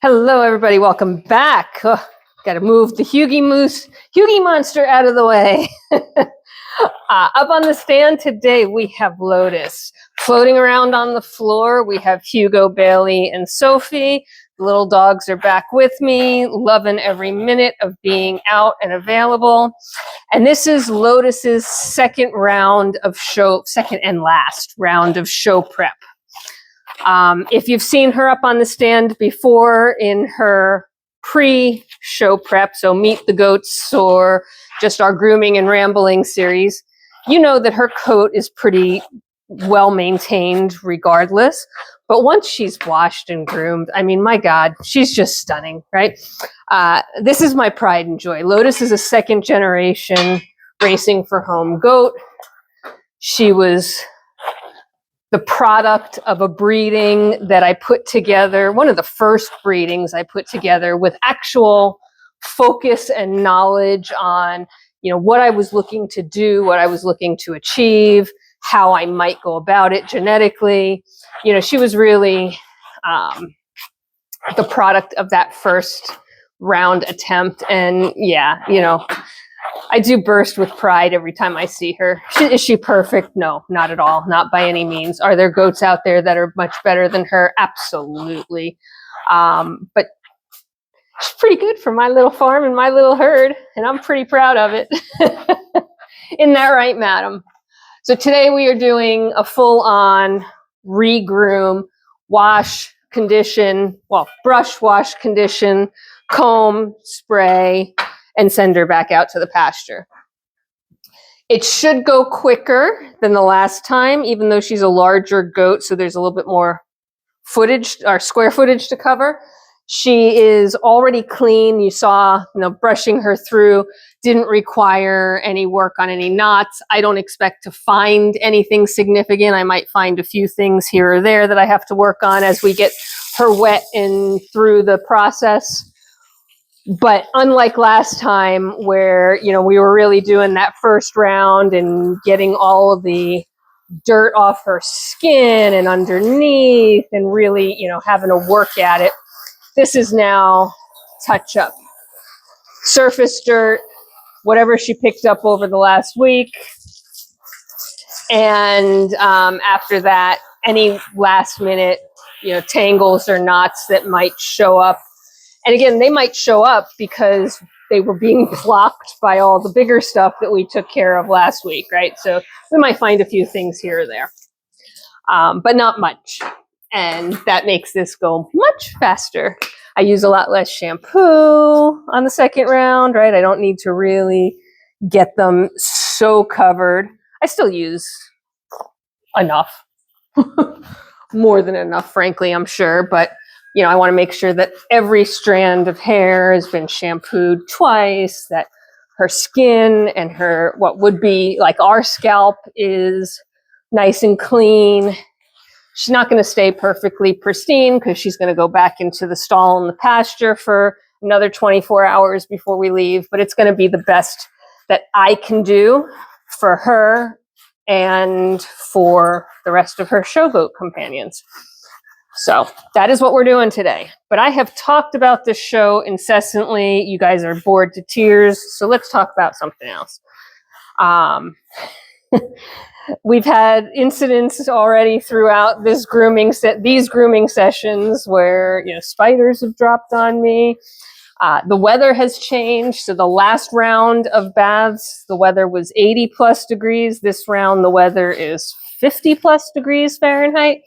Hello, everybody. Welcome back. Oh, got to move the Hugie monster out of the way. Up on the stand today, we have Lotus. Floating around on the floor, we have Hugo, Bailey, and Sophie. The little dogs are back with me, loving every minute of being out and available. And this is Lotus's second and last round of show prep. If you've seen her up on the stand before in her pre-show prep, so Meet the Goats or just our Grooming and Rambling series, you know that her coat is pretty well maintained regardless. But once she's washed and groomed, I mean, my God, she's just stunning, right? This is my pride and joy. Lotus is a second generation racing for home goat. She was the product of a breeding that I put together, one of the first breedings I put together with actual focus and knowledge on, what I was looking to do, what I was looking to achieve, how I might go about it genetically. She was really the product of that first round attempt. And I do burst with pride every time I see her. Is she perfect? No, not at all. Not by any means. Are there goats out there that are much better than her? Absolutely. But she's pretty good for my little farm and my little herd, and I'm pretty proud of it. Isn't that right, madam? So today we are doing a full-on re-groom, wash, condition, brush, wash, condition, comb, spray, and send her back out to the pasture. It should go quicker than the last time, even though she's a larger goat, so there's a little bit more footage or square footage to cover. She is already clean. You saw, brushing her through didn't require any work on any knots. I don't expect to find anything significant. I might find a few things here or there that I have to work on as we get her wet and through the process. But unlike last time where, we were really doing that first round and getting all of the dirt off her skin and underneath and really, having to work at it, this is now touch up. Surface dirt, whatever she picked up over the last week. And after that, any last minute, tangles or knots that might show up. And again, they might show up because they were being blocked by all the bigger stuff that we took care of last week, right? So we might find a few things here or there, but not much. And that makes this go much faster. I use a lot less shampoo on the second round, right? I don't need to really get them so covered. I still use enough, more than enough, frankly, I'm sure, but I want to make sure that every strand of hair has been shampooed twice, that her skin and what would be like our scalp is nice and clean. She's not going to stay perfectly pristine because she's going to go back into the stall in the pasture for another 24 hours before we leave, but it's going to be the best that I can do for her and for the rest of her show goat companions. So that is what we're doing today. But I have talked about this show incessantly. You guys are bored to tears. So let's talk about something else. We've had incidents already throughout these grooming sessions where, spiders have dropped on me. The weather has changed. So the last round of baths, the weather was 80 plus degrees. This round, the weather is 50 plus degrees Fahrenheit.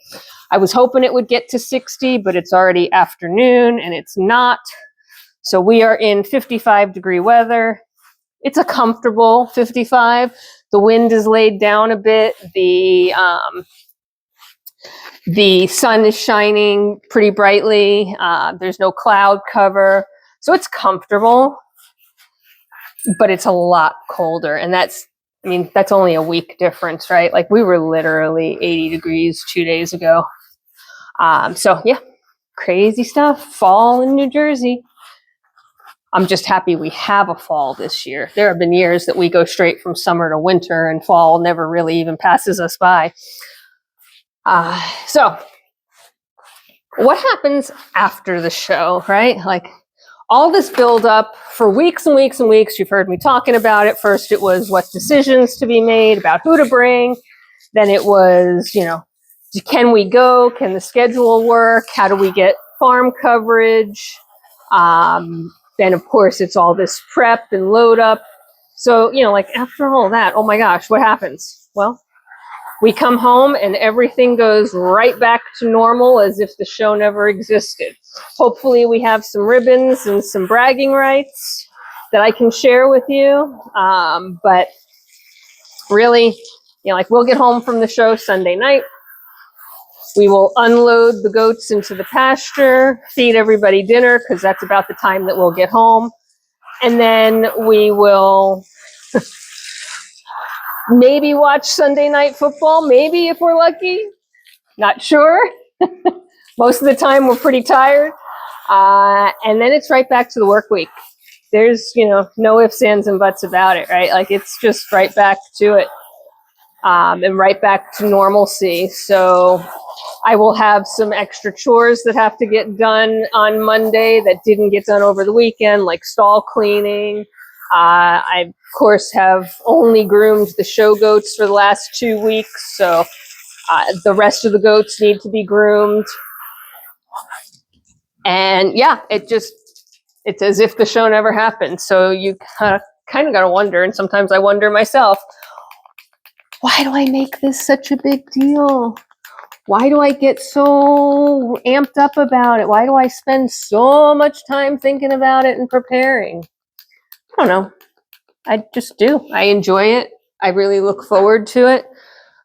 I was hoping it would get to 60, but it's already afternoon and it's not. So we are in 55 degree weather. It's a comfortable 55. The wind is laid down a bit. The sun is shining pretty brightly. There's no cloud cover. So it's comfortable, but it's a lot colder. And that's only a week difference, right? Like we were literally 80 degrees 2 days ago. So yeah, crazy stuff. Fall in New Jersey. I'm just happy we have a fall this year. There have been years that we go straight from summer to winter and fall never really even passes us by. So what happens after the show, right? Like all this build up for weeks and weeks and weeks. You've heard me talking about it. First, it was what decisions to be made about who to bring. Then it was, can we go? Can the schedule work? How do we get farm coverage? Then, of course, it's all this prep and load up. So, like after all that, oh my gosh, what happens? Well, we come home and everything goes right back to normal as if the show never existed. Hopefully we have some ribbons and some bragging rights that I can share with you. But really, like we'll get home from the show Sunday night. We will unload the goats into the pasture, feed everybody dinner because that's about the time that we'll get home. And then we will maybe watch Sunday Night Football, maybe if we're lucky. Not sure. Most of the time we're pretty tired. And then it's right back to the work week. There's, no ifs, ands, and buts about it, right? Like it's just right back to it. And right back to normalcy. So I will have some extra chores that have to get done on Monday that didn't get done over the weekend, like stall cleaning. I, of course, have only groomed the show goats for the last 2 weeks, so the rest of the goats need to be groomed. And yeah, it's as if the show never happened. So you kind of got to wonder, and sometimes I wonder myself, why do I make this such a big deal? Why do I get so amped up about it? Why do I spend so much time thinking about it and preparing? I don't know. I just do. I enjoy it. I really look forward to it.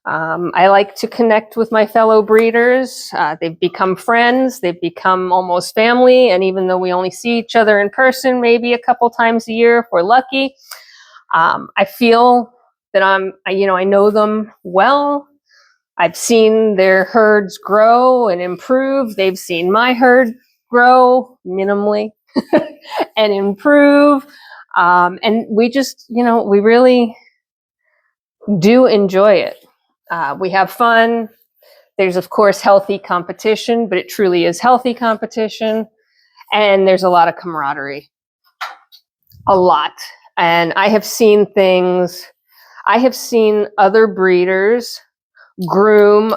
I like to connect with my fellow breeders. They've become friends. They've become almost family. And even though we only see each other in person maybe a couple times a year if we're lucky, I feel that I know them well. I've seen their herds grow and improve. They've seen my herd grow minimally and improve. And we just, we really do enjoy it. We have fun. There's, of course, healthy competition, but it truly is healthy competition. And there's a lot of camaraderie. A lot. And I have seen other breeders groom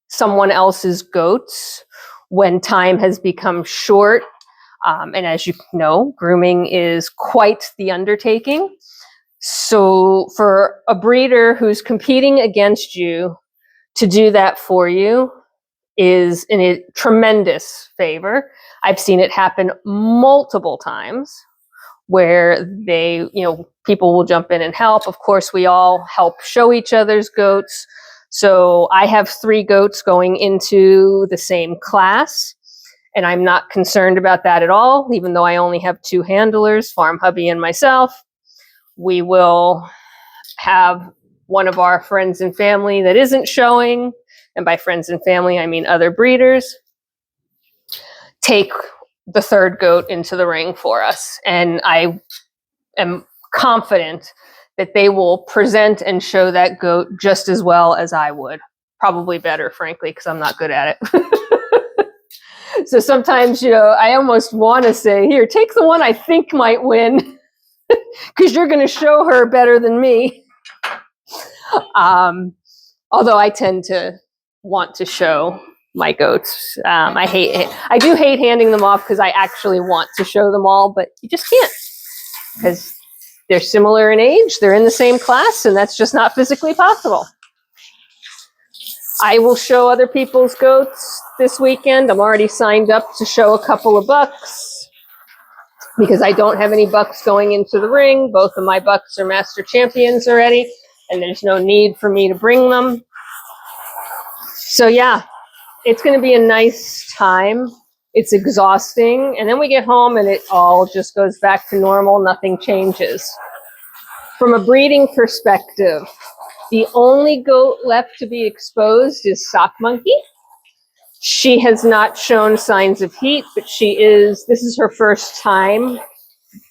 someone else's goats when time has become short. And as you know, grooming is quite the undertaking. So for a breeder who's competing against you to do that for you is in a tremendous favor. I've seen it happen multiple times where people will jump in and help. Of course, we all help show each other's goats. So I have 3 goats going into the same class, and I'm not concerned about that at all, even though I only have 2 handlers, Farm Hubby and myself. We will have one of our friends and family that isn't showing, and by friends and family, I mean other breeders, take the 3rd goat into the ring for us. And I am confident that they will present and show that goat just as well as I would. Probably better, frankly, because I'm not good at it. So sometimes, I almost want to say, here, take the one I think might win, because you're going to show her better than me. Although I tend to want to show my goats. I do hate handing them off because I actually want to show them all, but you just can't, because they're similar in age, they're in the same class, and that's just not physically possible. I will show other people's goats this weekend. I'm already signed up to show a couple of bucks because I don't have any bucks going into the ring. Both of my bucks are master champions already, and there's no need for me to bring them. So yeah, it's going to be a nice time. It's exhausting. And then we get home and it all just goes back to normal. Nothing changes. From a breeding perspective, the only goat left to be exposed is Sock Monkey. She has not shown signs of heat, but this is her first time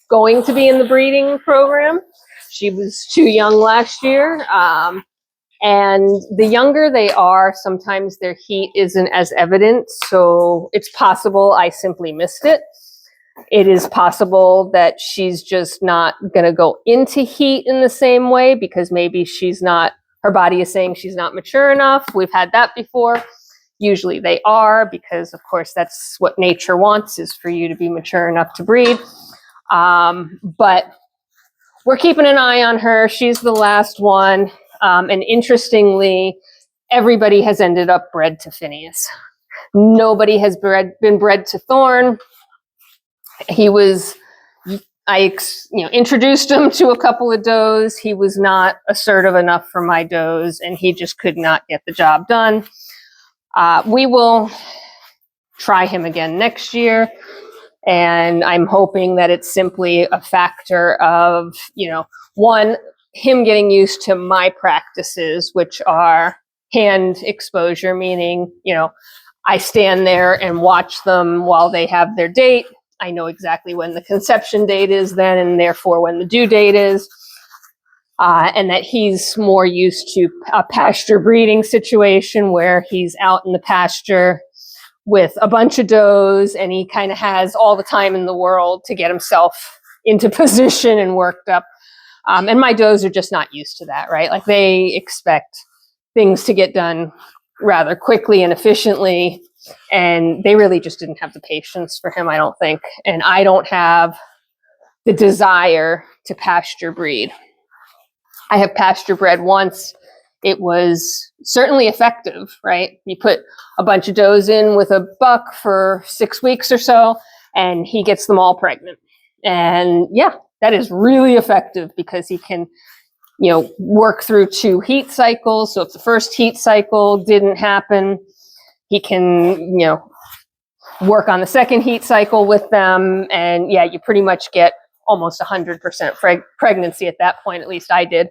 going to be in the breeding program. She was too young last year. And the younger they are, sometimes their heat isn't as evident. So it's possible I simply missed it. It is possible that she's just not going to go into heat in the same way because maybe her body is saying she's not mature enough. We've had that before. Usually they are, because of course that's what nature wants, is for you to be mature enough to breed. But we're keeping an eye on her. She's the last one. And interestingly, everybody has ended up bred to Phineas. Nobody has been bred to Thorn. I introduced him to a couple of does. He was not assertive enough for my does, and he just could not get the job done. We will try him again next year, and I'm hoping that it's simply a factor of, one, him getting used to my practices, which are hand exposure, meaning, I stand there and watch them while they have their date. I know exactly when the conception date is then, and therefore when the due date is. And that he's more used to a pasture breeding situation where he's out in the pasture with a bunch of does, and he kind of has all the time in the world to get himself into position and worked up. And my does are just not used to that, right? Like, they expect things to get done rather quickly and efficiently, and they really just didn't have the patience for him, I don't think. And I don't have the desire to pasture breed. I have pasture bred once. It was certainly effective, right? You put a bunch of does in with a buck for 6 weeks or so, and he gets them all pregnant. And yeah, that is really effective because he can, work through 2 heat cycles. So if the first heat cycle didn't happen, he can, work on the second heat cycle with them. And yeah, you pretty much get almost 100% pregnancy at that point. At least I did.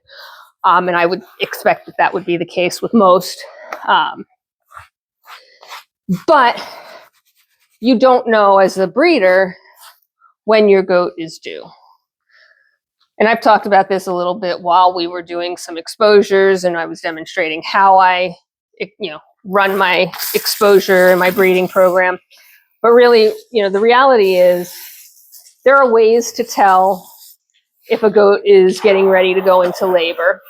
And I would expect that would be the case with most. But you don't know as a breeder when your goat is due. And I've talked about this a little bit while we were doing some exposures, and I was demonstrating how I, run my exposure and my breeding program. But really, the reality is there are ways to tell if a goat is getting ready to go into labor.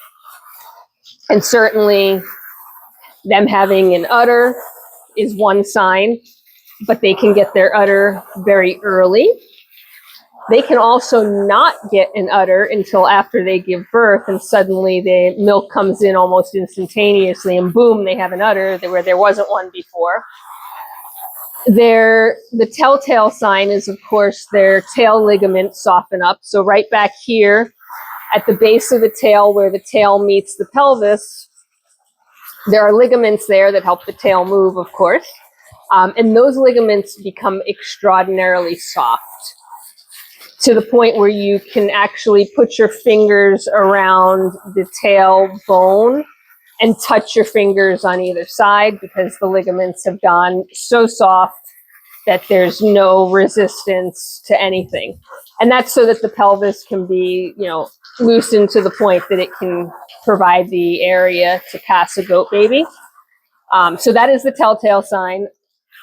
And certainly them having an udder is one sign, but they can get their udder very early. They can also not get an udder until after they give birth, and suddenly the milk comes in almost instantaneously, and boom, they have an udder where there wasn't one before. The telltale sign is, of course, their tail ligaments soften up. So right back here at the base of the tail where the tail meets the pelvis, there are ligaments there that help the tail move, of course. And those ligaments become extraordinarily soft to the point where you can actually put your fingers around the tail bone and touch your fingers on either side, because the ligaments have gone so soft that there's no resistance to anything. And that's so that the pelvis can be, loosened to the point that it can provide the area to pass a goat baby. So that is the telltale sign,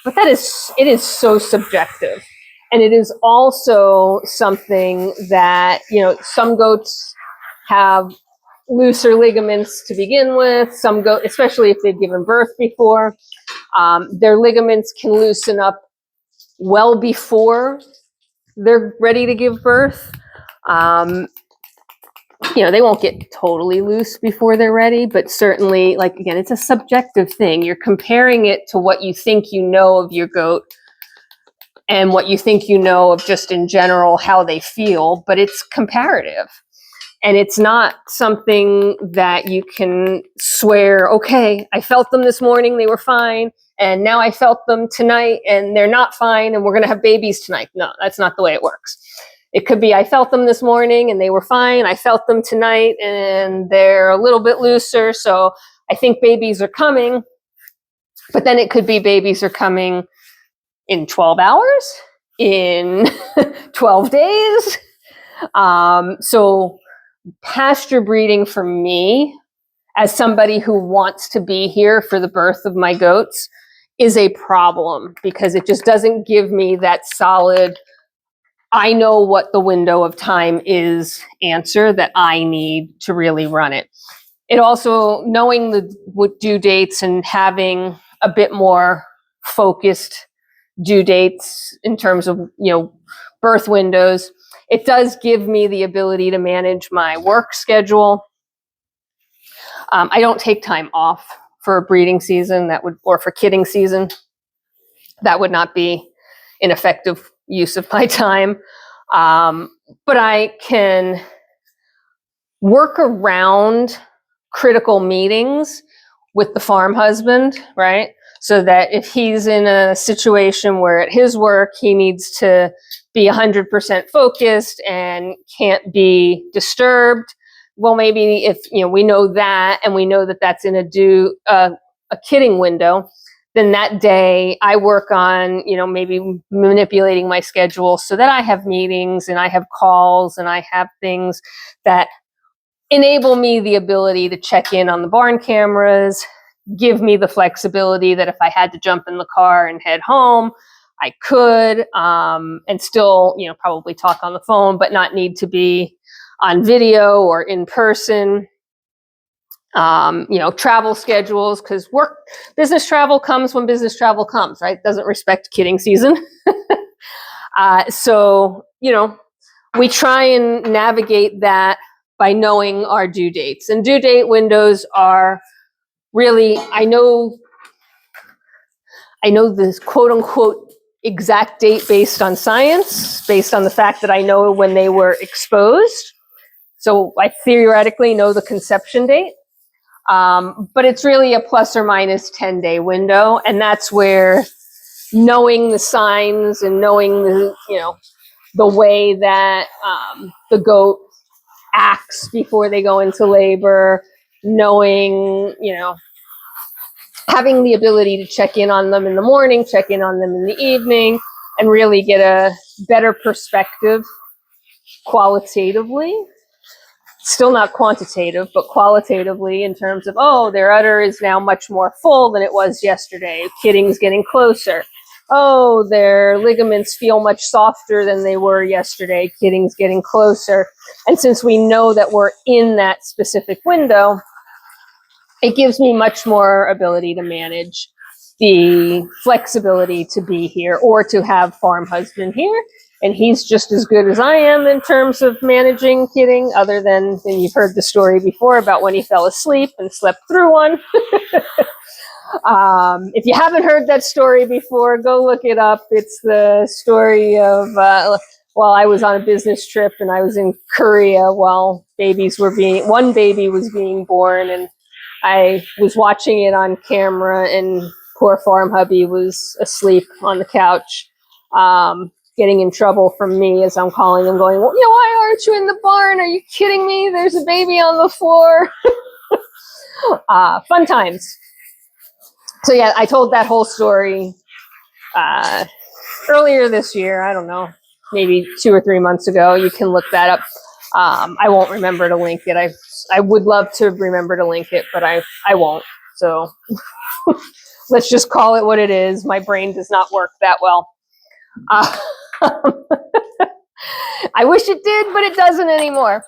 but it is so subjective. And it is also something that, some goats have looser ligaments to begin with. Some goats, especially if they've given birth before, their ligaments can loosen up well before they're ready to give birth. They won't get totally loose before they're ready, but certainly, again, it's a subjective thing. You're comparing it to what you think you know of your goat and what you think you know of just in general how they feel, but it's comparative. And it's not something that you can swear, okay, I felt them this morning, they were fine, and now I felt them tonight and they're not fine, and we're going to have babies tonight. No, that's not the way it works. It could be, I felt them this morning and they were fine. I felt them tonight and they're a little bit looser, so I think babies are coming. But then it could be babies are coming in 12 hours, in 12 days. So pasture breeding for me, as somebody who wants to be here for the birth of my goats is a problem, because it just doesn't give me that solid, I know what the window of time is answer that I need to really run it. It also, knowing the due dates and having a bit more focused due dates in terms of, birth windows, it does give me the ability to manage my work schedule. I don't take time off for a breeding season or for kidding season. That would not be an effective use of my time. But I can work around critical meetings with the farm husband, right? So that if he's in a situation where at his work he needs to be 100% focused and can't be disturbed, well, maybe if we know that, and we know that that's in a kidding window, then that day I work on, maybe manipulating my schedule so that I have meetings and I have calls and I have things that enable me the ability to check in on the barn cameras, give me the flexibility that if I had to jump in the car and head home, I could, and still, probably talk on the phone, but not need to be on video or in person. Travel schedules, because business travel comes when business travel comes, right? Doesn't respect kidding season. So, we try and navigate that by knowing our due dates. And due date windows are really, I know this quote unquote exact date based on science, based on the fact that I know when they were exposed. So I theoretically know the conception date. But it's really a plus or minus 10-day window. And that's where knowing the signs and knowing the way that the goat acts before they go into labor, knowing, having the ability to check in on them in the morning, check in on them in the evening, and really get a better perspective qualitatively. Still not quantitative, but qualitatively, in terms of, their udder is now much more full than it was yesterday. Kidding's getting closer. Their ligaments feel much softer than they were yesterday. Kidding's getting closer. And since we know that we're in that specific window, it gives me much more ability to manage the flexibility to be here or to have farm husband here. And he's just as good as I am in terms of managing kidding, other than you've heard the story before about when he fell asleep and slept through one. If you haven't heard that story before, go look it up. It's the story of while I was on a business trip and I was in Korea while one baby was being born, and I was watching it on camera, and poor farm hubby was asleep on the couch, getting in trouble from me as I'm calling him, going, why aren't you in the barn? Are you kidding me? There's a baby on the floor. Fun times. So yeah, I told that whole story earlier this year. I don't know, maybe 2 or 3 months ago. You can look that up. I won't remember to link it. I would love to remember to link it, but I won't. So let's just call it what it is. My brain does not work that well. I wish it did, but it doesn't anymore.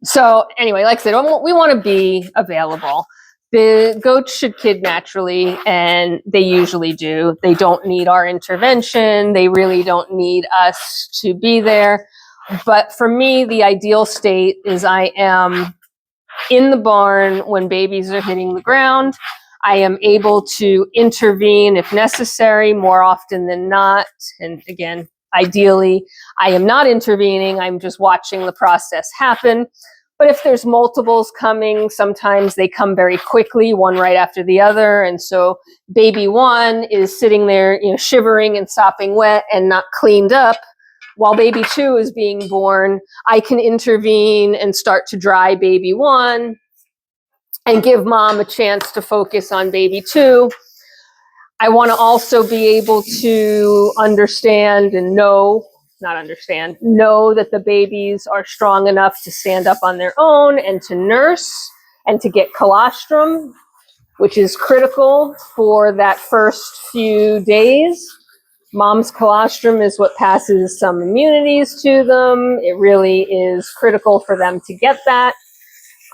So anyway, like I said, we want to be available. The goats should kid naturally, and they usually do. They don't need our intervention. They really don't need us to be there. But for me, the ideal state is I am in the barn when babies are hitting the ground. I am able to intervene if necessary, more often than not. And again, ideally, I am not intervening. I'm just watching the process happen. But if there's multiples coming, sometimes they come very quickly, one right after the other. And so baby one is sitting there, shivering and sopping wet and not cleaned up. While baby two is being born, I can intervene and start to dry baby one and give mom a chance to focus on baby two. I want to also be able to understand and know that the babies are strong enough to stand up on their own and to nurse, and to get colostrum, which is critical for that first few days. Mom's colostrum is what passes some immunities to them. It really is critical for them to get that.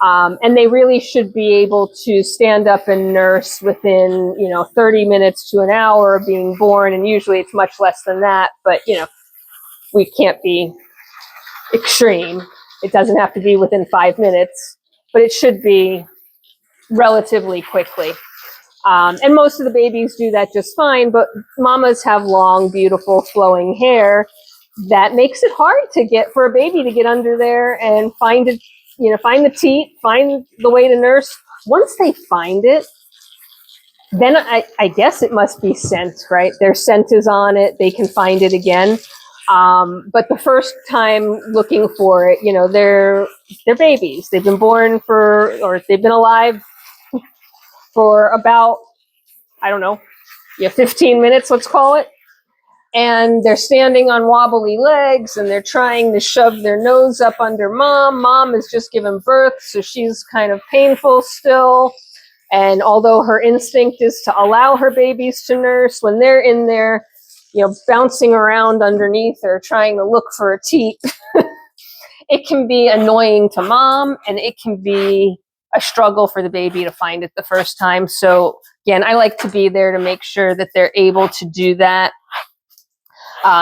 And they really should be able to stand up and nurse within, 30 minutes to an hour of being born. And usually it's much less than that, but, we can't be extreme. It doesn't have to be within 5 minutes, but it should be relatively quickly. And most of the babies do that just fine, but mamas have long, beautiful, flowing hair that makes it hard to get for a baby to get under there and find it, find the teat, find the way to nurse. Once they find it, then I guess it must be scent, right? Their scent is on it. They can find it again. But the first time looking for it, they're babies. They've been born or they've been alive for about, 15 minutes, let's call it. And they're standing on wobbly legs and they're trying to shove their nose up under mom. Mom has just given birth, so she's kind of painful still. And although her instinct is to allow her babies to nurse, when they're in there, bouncing around underneath her, trying to look for a teat, it can be annoying to mom and it can be a struggle for the baby to find it the first time. So again, I like to be there to make sure that they're able to do that.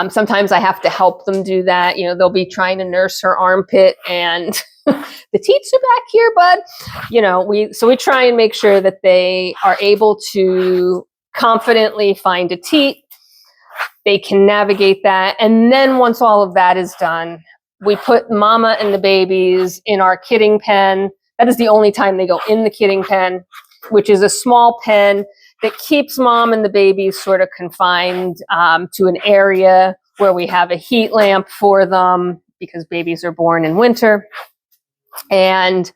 Sometimes I have to help them do that. They'll be trying to nurse her armpit and the teats are back here, bud. So we try and make sure that they are able to confidently find a teat. They can navigate that. And then once all of that is done, we put mama and the babies in our kidding pen. That is the only time they go in the kidding pen, which is a small pen that keeps mom and the babies sort of confined to an area where we have a heat lamp for them because babies are born in winter. And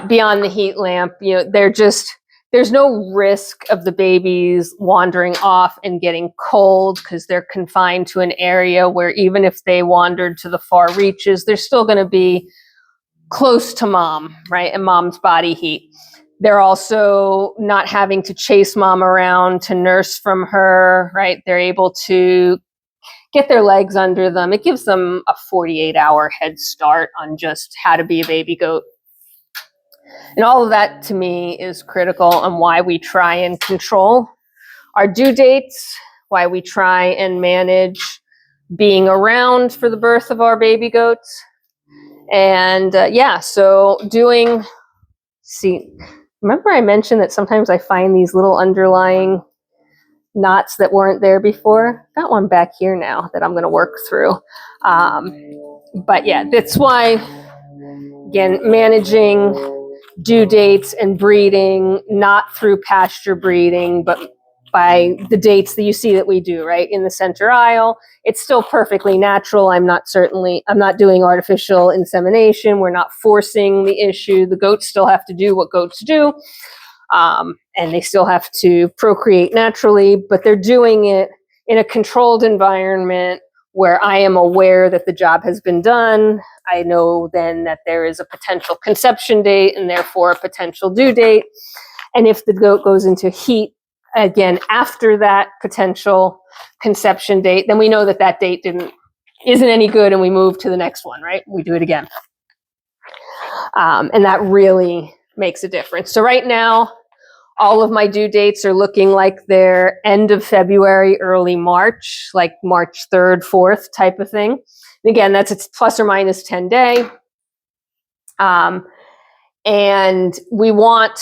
beyond the heat lamp, there's no risk of the babies wandering off and getting cold because they're confined to an area where even if they wandered to the far reaches, they're still going to be close to mom, right? And mom's body heat. They're also not having to chase mom around to nurse from her, right? They're able to get their legs under them. It gives them a 48-hour head start on just how to be a baby goat. And all of that to me is critical on why we try and control our due dates, why we try and manage being around for the birth of our baby goats. And remember I mentioned that sometimes I find these little underlying knots that weren't there before? Got one back here now that I'm going to work through. But yeah, that's why, again, managing due dates and breeding, not through pasture breeding, but by the dates that you see that we do, right? In the center aisle, it's still perfectly natural. I'm not doing artificial insemination. We're not forcing the issue. The goats still have to do what goats do. And they still have to procreate naturally, but they're doing it in a controlled environment where I am aware that the job has been done. I know then that there is a potential conception date and therefore a potential due date. And if the goat goes into heat again after that potential conception date, then we know that that date isn't any good and we move to the next one, right? We do it again. And that really makes a difference. So right now, all of my due dates are looking like they're end of February, early March, like March 3rd, 4th type of thing. And again, that's a plus or minus 10 day. And we want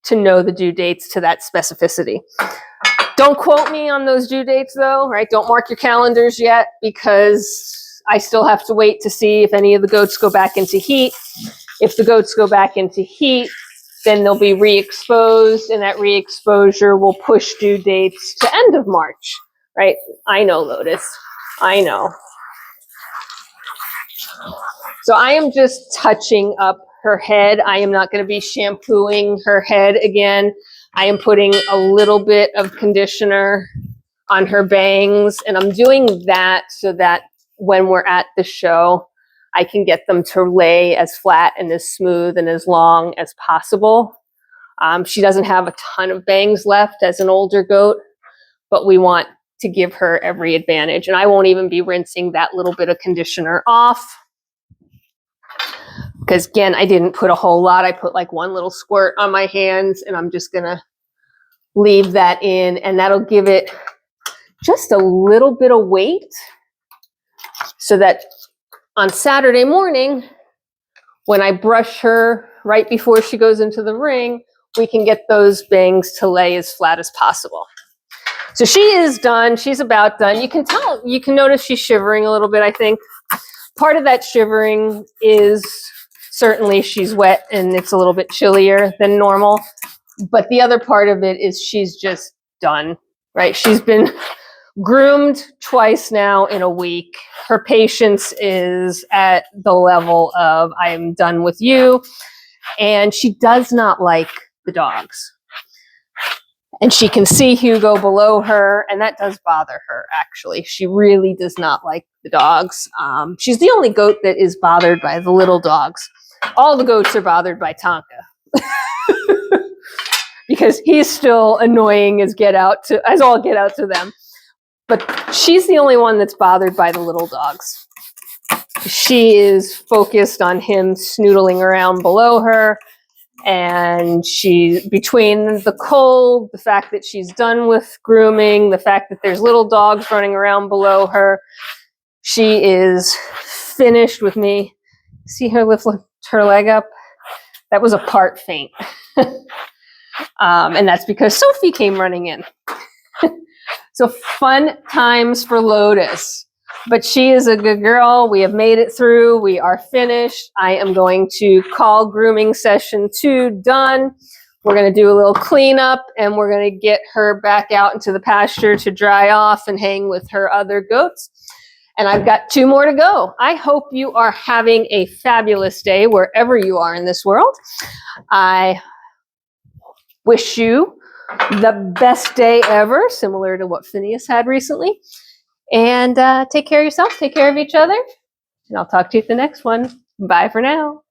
to know the due dates to that specificity. Don't quote me on those due dates though, right? Don't mark your calendars yet because I still have to wait to see if any of the goats go back into heat. If the goats go back into heat, then they'll be re-exposed, and that re-exposure will push due dates to end of March, right? I know, Lotus. I know. So I am just touching up her head. I am not going to be shampooing her head again. I am putting a little bit of conditioner on her bangs, and I'm doing that so that when we're at the show, I can get them to lay as flat and as smooth and as long as possible. She doesn't have a ton of bangs left as an older goat, but we want to give her every advantage. And I won't even be rinsing that little bit of conditioner off, because again, I didn't put a whole lot. I put like one little squirt on my hands, and I'm just gonna leave that in, and that'll give it just a little bit of weight so that on Saturday morning, when I brush her right before she goes into the ring, we can get those bangs to lay as flat as possible. So she is done. She's about done. You can tell, you can notice she's shivering a little bit, I think. Part of that shivering is certainly she's wet and it's a little bit chillier than normal. But the other part of it is she's just done, right? She's been groomed twice now in a week. Her patience is at the level of, I am done with you. And she does not like the dogs. And she can see Hugo below her, and that does bother her, actually. She really does not like the dogs. She's the only goat that is bothered by the little dogs. All the goats are bothered by Tonka. Because he's still annoying as all get out to them. But she's the only one that's bothered by the little dogs. She is focused on him snoodling around below her. And she, between the cold, the fact that she's done with grooming, the fact that there's little dogs running around below her, she is finished with me. See her lift her leg up? That was a part faint. And that's because Sophie came running in. So fun times for Lotus. But she is a good girl. We have made it through. We are finished. I am going to call grooming session 2 done. We're going to do a little cleanup, and we're going to get her back out into the pasture to dry off and hang with her other goats. And I've got 2 more to go. I hope you are having a fabulous day wherever you are in this world. I wish you the best day ever, similar to what Phineas had recently. And take care of yourself, take care of each other, and I'll talk to you at the next one. Bye for now.